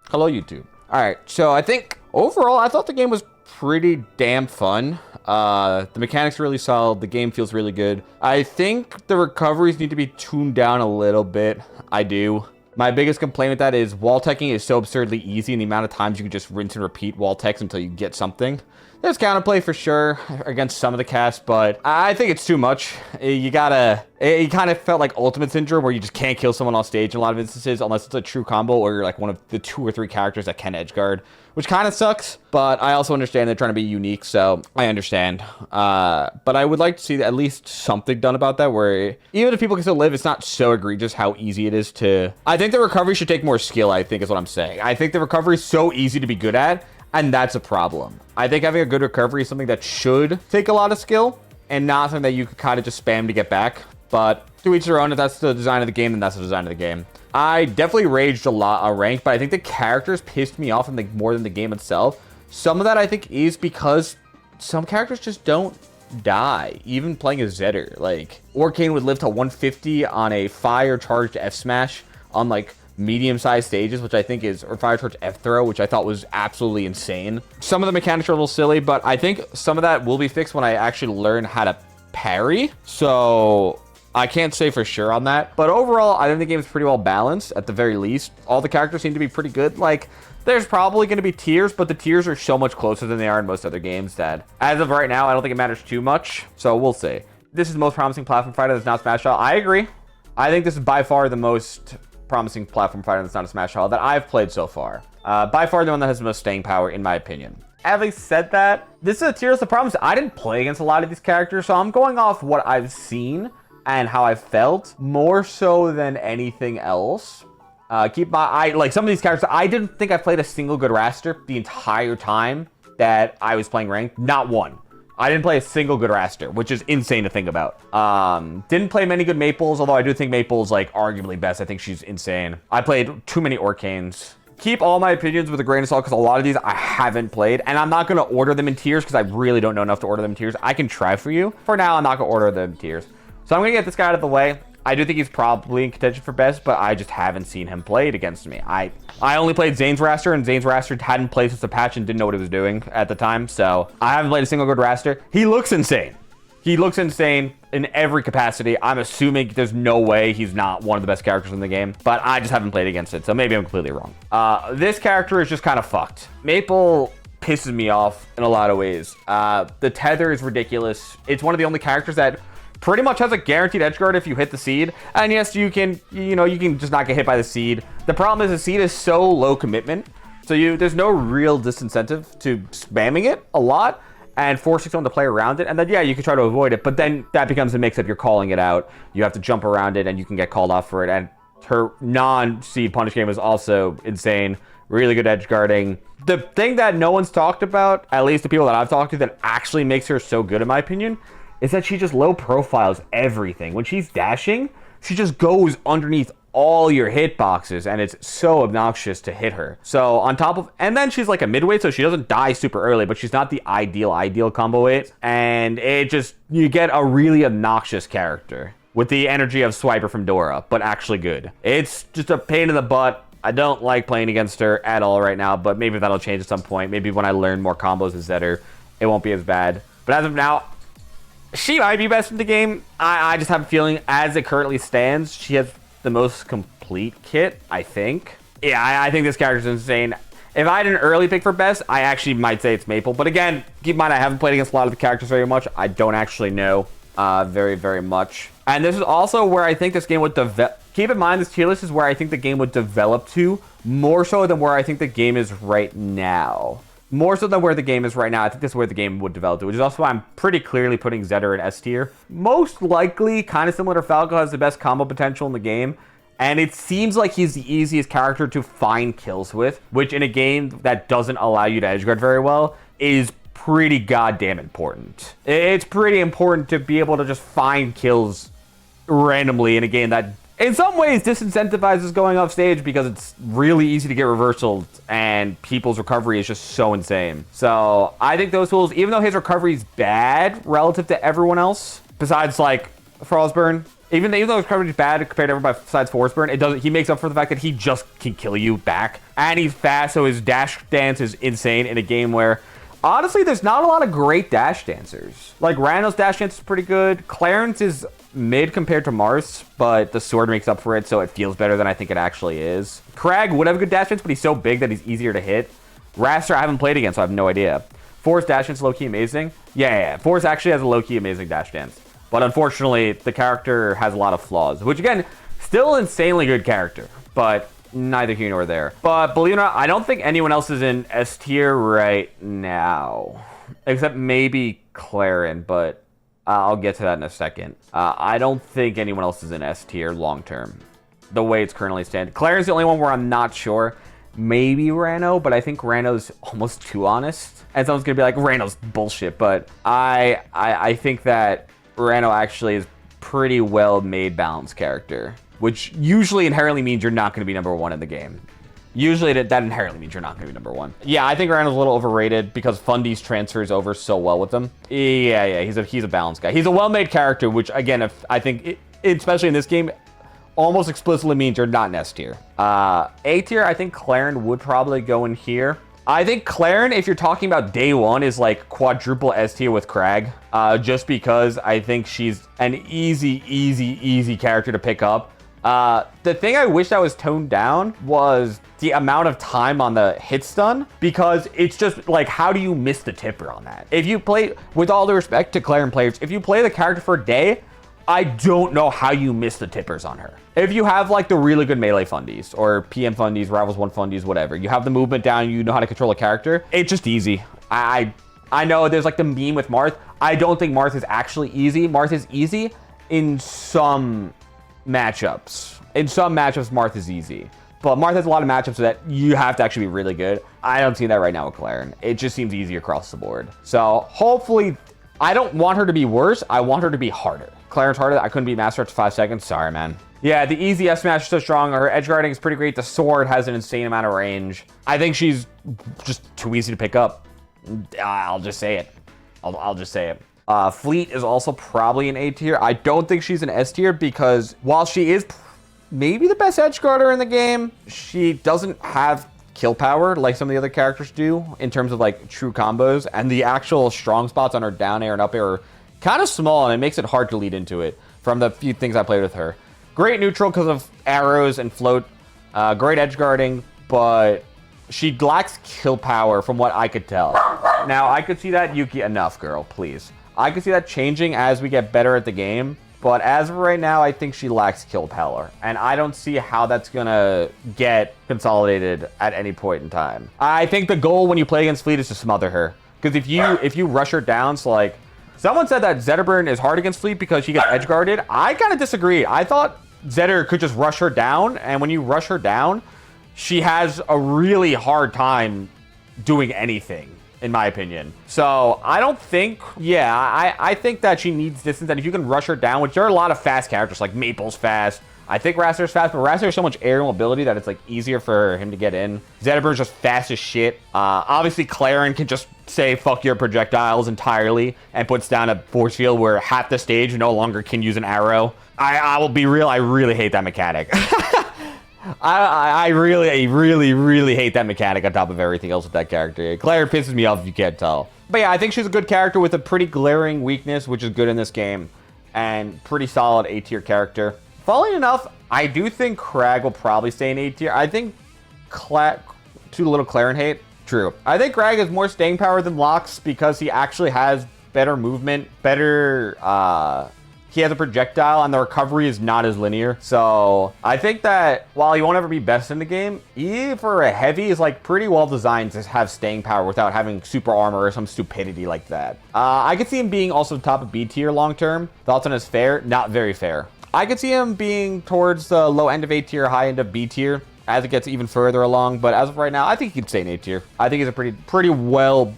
Hello, YouTube. All right, so I think overall, I thought the game was pretty damn fun. The mechanics are really solid. The game feels really good. I think the recoveries need to be tuned down a little bit. I do. My biggest complaint with that is wall teching is so absurdly easy, and the amount of times you can just rinse and repeat wall techs until you get something. There's counterplay for sure against some of the casts, but I think it's too much. It kind of felt like Ultimate Syndrome, where you just can't kill someone off stage in a lot of instances unless it's a true combo or you're like one of the 2 or 3 characters that can edgeguard, which kind of sucks. But I also understand they're trying to be unique, so I understand. But I would like to see at least something done about that, where even if people can still live, it's not so egregious how easy it is to... I think the recovery should take more skill, I think is what I'm saying. I think the recovery is so easy to be good at, and that's a problem. I think having a good recovery is something that should take a lot of skill and not something that you could kind of just spam to get back. But to each their own. If that's the design of the game, then that's the design of the game. I definitely raged a lot on ranked, but I think the characters pissed me off more than the game itself. Some of that I think is because some characters just don't die, even playing a Zetter. Like, Orcane would live to 150 on a fire charged F smash on like medium-sized stages, which I think is, or fire charge F throw, which I thought was absolutely insane. Some of the mechanics are a little silly, but I think some of that will be fixed when I actually learn how to parry. So I can't say for sure on that, but overall, I think the game is pretty well balanced. At the very least, all the characters seem to be pretty good. Like, there's probably going to be tiers, but the tiers are so much closer than they are in most other games that, as of right now, I don't think it matters too much. So we'll see. This is the most promising platform fighter that's not Smash Bros. I agree. I think this is by far the most promising platform fighter that's not a Smash Bros. That I've played so far. By far the one that has the most staying power, in my opinion. Having said that, this is a tier. The problem is I didn't play against a lot of these characters, so I'm going off what I've seen and how I felt more so than anything else. Keep my eye, like some of these characters, I didn't think I played a single good Raster the entire time that I was playing ranked. Not one. I didn't play a single good Raster, which is insane to think about. Didn't play many good Maples, although I do think Maple's like arguably best. I think she's insane. I played too many Orcanes. Keep all my opinions with a grain of salt, because a lot of these I haven't played, and I'm not going to order them in tiers because I really don't know enough to order them in tiers. I can try for you. For now, I'm not going to order them in tiers. So I'm going to get this guy out of the way. I do think he's probably in contention for best, but I just haven't seen him played against me. I only played Zane's Raster, and Zane's Raster hadn't played since the patch and didn't know what he was doing at the time, so I haven't played a single good Raster. He looks insane. He looks insane in every capacity. I'm assuming there's no way he's not one of the best characters in the game, but I just haven't played against it, so maybe I'm completely wrong. This character is just kind of fucked. Maple pisses me off in a lot of ways. The tether is ridiculous. It's one of the only characters that pretty much has a guaranteed edge guard if you hit the seed. And yes, you can just not get hit by the seed. The problem is the seed is so low commitment, so there's no real disincentive to spamming it a lot and forcing someone to play around it. And then, yeah, you can try to avoid it, but then that becomes a mix-up. You're calling it out. You have to jump around it, and you can get called off for it. And her non-seed punish game is also insane. Really good edge guarding. The thing that no one's talked about, at least the people that I've talked to, that actually makes her so good, in my opinion, is that she just low profiles everything. When she's dashing, she just goes underneath all your hitboxes, and it's so obnoxious to hit her. So on top of, and then she's like a midweight, so she doesn't die super early, but she's not the ideal combo weight, and it just, you get a really obnoxious character with the energy of Swiper from Dora, but actually good. It's just a pain in the butt. I don't like playing against her at all right now, but maybe that'll change at some point. Maybe when I learn more combos as Zetter, it won't be as bad. But as of now, she might be best in the game. I just have a feeling, as it currently stands, she has the most complete kit, I think. Yeah, I think this character's insane. If I had an early pick for best, I actually might say it's Maple. But again, keep in mind, I haven't played against a lot of the characters very much. I don't actually know very, very much. And this is also where I think this game would develop. Keep in mind, this tier list is where I think the game would develop to, more so than where I think the game is right now. More so than where the game is right now. I think this is where the game would develop to, which is also why I'm pretty clearly putting Zetter in S tier. Most likely, kind of similar to Falco, has the best combo potential in the game. And it seems like he's the easiest character to find kills with, which in a game that doesn't allow you to edgeguard very well is pretty goddamn important. It's pretty important to be able to just find kills randomly in a game that in some ways disincentivizes going off stage, because it's really easy to get reversals and people's recovery is just so insane. So I think those tools, even though his recovery is bad relative to everyone else, besides like Frostburn, Even though his coverage is bad compared to everybody besides Force Burn, it doesn't. He makes up for the fact that he just can kill you back, and he's fast, so his dash dance is insane in a game where, honestly, there's not a lot of great dash dancers. Like, Rano's dash dance is pretty good. Claren's is mid compared to Mars, but the sword makes up for it, so it feels better than I think it actually is. Crag would have a good dash dance, but he's so big that he's easier to hit. Raster, I haven't played again, so I have no idea. Force dash dance low-key amazing. Yeah. Force actually has a low-key amazing dash dance. But unfortunately, the character has a lot of flaws, which again, still insanely good character, but neither here nor there. But believe it or not, I don't think anyone else is in S tier right now, except maybe Claren, but I'll get to that in a second. I don't think anyone else is in S tier long term, the way it's currently standing. Claren's the only one where I'm not sure. Maybe Rano, but I think Rano's almost too honest. And someone's gonna be like, Rano's bullshit, but I think that Rano actually is pretty well made balanced character, which usually inherently means you're not going to be number one in the game. Usually that inherently means you're not going to be number one. Yeah, I think Rano's a little overrated because Fundy's transfers over so well with him. Yeah, he's a balanced guy. He's a well-made character, which again, I think, especially in this game, almost explicitly means you're not in S tier. A tier, I think Claren would probably go in here. I think Claren, if you're talking about day one, is like quadruple S tier with Crag, just because I think she's an easy character to pick up. The thing I wish that was toned down was the amount of time on the hit stun, because it's just like, how do you miss the tipper on that? If you play, with all the respect to Claren players, if you play the character for a day, I don't know how you miss the tippers on her. If you have like the really good melee fundies or PM fundies, Rivals 1 fundies, whatever, you have the movement down, you know how to control a character, it's just easy. I know there's like the meme with Marth. I don't think Marth is actually easy. Marth is easy in some matchups. In some matchups, Marth is easy. But Marth has a lot of matchups that you have to actually be really good. I don't see that right now with Claren. It just seems easy across the board. So hopefully, I don't want her to be worse. I want her to be harder. Claren's harder. I couldn't beat Master after 5 seconds. Sorry, man. Yeah, the easy S smash is so strong. Her edge guarding is pretty great. The sword has an insane amount of range. I think she's just too easy to pick up. I'll just say it. I'll just say it. Fleet is also probably an A tier. I don't think she's an S tier because while she is maybe the best edge guarder in the game, she doesn't have kill power like some of the other characters do in terms of like true combos, and the actual strong spots on her down air and up air are kind of small, and it makes it hard to lead into it from the few things I played with her. Great neutral because of arrows and float. Great edge guarding, but she lacks kill power from what I could tell. Now, I could see that, Yuki, enough, girl, please. I could see that changing as we get better at the game, but as of right now, I think she lacks kill power, and I don't see how that's gonna get consolidated at any point in time. I think the goal when you play against Fleet is to smother her, because if you rush her down, so like, someone said that Zetterburn is hard against Fleet because she gets edge guarded. I kind of disagree. I thought Zetter could just rush her down, and when you rush her down, she has a really hard time doing anything, in my opinion. So I don't think, I think that she needs distance, and if you can rush her down, which there are a lot of fast characters, like Maple's fast, I think Raster's fast, but Raster has so much aerial mobility that it's like easier for him to get in. Zetterburn's just fast as shit. Obviously, Claren can just say fuck your projectiles entirely and puts down a force field where half the stage no longer can use an arrow. I will be real, I really hate that mechanic. I really hate that mechanic on top of everything else with that character. Claren pisses me off if you can't tell. But yeah, I think she's a good character with a pretty glaring weakness, which is good in this game, and pretty solid A tier character. Funnily enough, I do think Crag will probably stay in A tier. I think too little Claren hate. True. I think Crag has more staying power than Lox because he actually has better movement, he has a projectile, and the recovery is not as linear. So I think that while he won't ever be best in the game, E for a heavy is like pretty well designed to have staying power without having super armor or some stupidity like that. I could see him being also top of B tier long term. Thoughts on his fair? Not very fair. I could see him being towards the low end of A tier, high end of B tier as it gets even further along. But as of right now, I think he could stay in A tier. I think he's a pretty well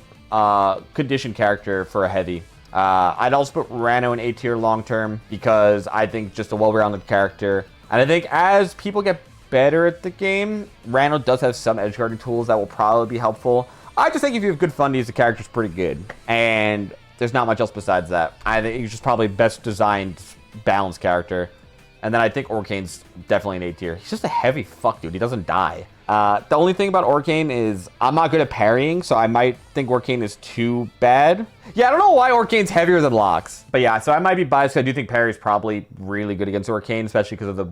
conditioned character for a heavy. I'd also put Rano in A tier long term because I think just a well-rounded character. And I think as people get better at the game, Rano does have some edge guarding tools that will probably be helpful. I just think if you have good fundies, the character's pretty good. And there's not much else besides that. I think he's just probably best designed, balanced character. And then I think Orcane's definitely an A tier. He's just a heavy fuck, dude. He doesn't die. The only thing about Orcane is I'm not good at parrying, so I might think Orcane is too bad. Yeah, I don't know why Orcane's heavier than Lox. But yeah, so I might be biased. I do think parry is probably really good against Orcane, especially because of the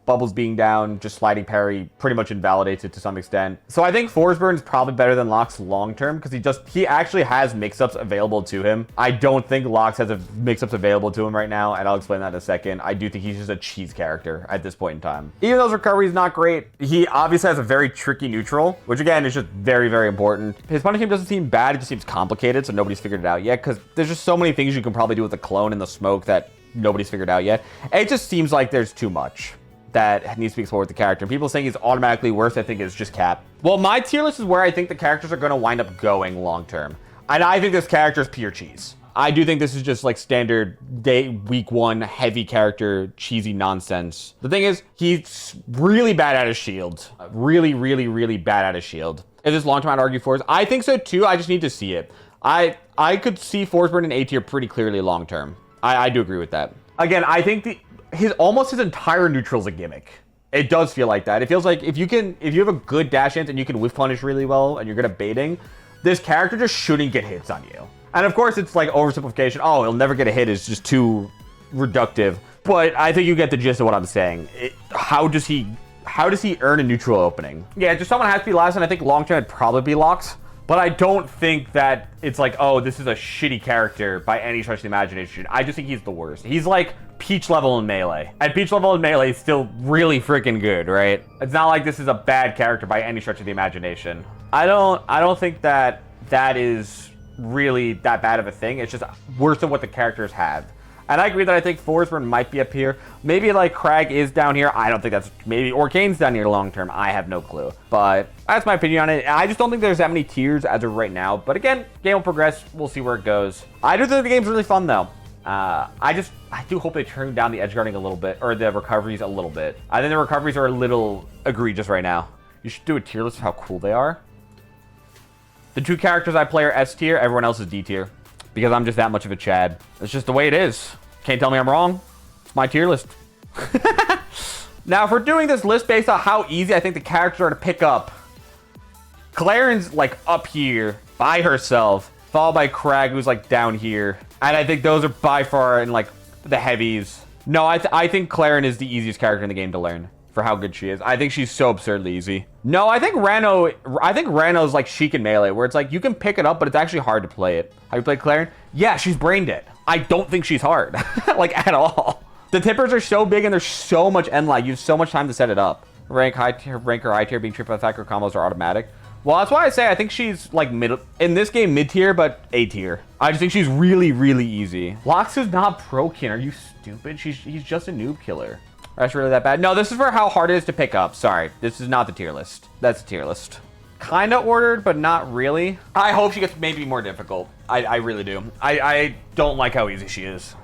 bubbles being down, just sliding parry pretty much invalidates it to some extent. So I think Force Burn is probably better than Lox long term because he actually has mix-ups available to him. I don't think Lox has mix-ups available to him right now, and I'll explain that in a second. I do think he's just a cheese character at this point in time. Even though his recovery is not great, he obviously has a very tricky neutral, which again is just very, very important. His punish game doesn't seem bad, it just seems complicated, so nobody's figured it out yet because there's just so many things you can probably do with the clone and the smoke that nobody's figured out yet. It just seems like there's too much that needs to be explored with the character. And people saying he's automatically worse, I think is just cap. Well, my tier list is where I think the characters are going to wind up going long term. And I think this character is pure cheese. I do think this is just like standard week 1 heavy character, cheesy nonsense. The thing is, he's really bad at his shield. Really, really, really bad at his shield. Is this long term I'd argue for? I think so too. I just need to see it. I could see Force Burn in A tier pretty clearly long term. I do agree with that. Again, I think almost his entire neutral's a gimmick. It does feel like that. It feels like if you have a good dash int and you can whiff punish really well and you're good at baiting, this character just shouldn't get hits on you. And of course it's like oversimplification. Oh, he'll never get a hit is just too reductive. But I think you get the gist of what I'm saying. How does he earn a neutral opening? Yeah, just someone has to be last, and I think long term it'd probably be Lox. But I don't think that it's like, oh, this is a shitty character by any stretch of the imagination. I just think he's the worst. He's like Peach level in Melee. At Peach level in Melee, he's still really freaking good, right? It's not like this is a bad character by any stretch of the imagination. I don't think that is really that bad of a thing. It's just worse than what the characters have. And I agree that I think Force Burn might be up here. Maybe like Crag is down here. I don't think that's... Maybe Orcane's down here long term. I have no clue. But that's my opinion on it. I just don't think there's that many tiers as of right now. But again, game will progress. We'll see where it goes. I do think the game's really fun though. I do hope they turn down the edge guarding a little bit. Or the recoveries a little bit. I think the recoveries are a little egregious right now. You should do a tier list of how cool they are. The 2 characters I play are S tier. Everyone else is D tier. Because I'm just that much of a Chad. It's just the way it is. Can't tell me I'm wrong. It's my tier list. Now, if we're doing this list based on how easy I think the characters are to pick up, Claren's like up here by herself, followed by Crag, who's like down here. And I think those are by far in like the heavies. No, I think Claren is the easiest character in the game to learn for how good she is. I think she's so absurdly easy. No, I think Rano's like Sheik in Melee, where it's like you can pick it up, but it's actually hard to play it. Have you played Claren? Yeah, she's brained it. I don't think she's hard, like at all. The tippers are so big and there's so much end lag. You have so much time to set it up. Rank or high tier being triple attack or combos are automatic. Well, that's why I say I think she's like in this game mid tier, but A tier. I just think she's really, really easy. Lox is not broken. Are you stupid? He's just a noob killer. That's really that bad. No, this is for how hard it is to pick up. Sorry, this is not the tier list. That's the tier list. Kind of ordered, but not really. I hope she gets maybe more difficult. I really do. I don't like how easy she is.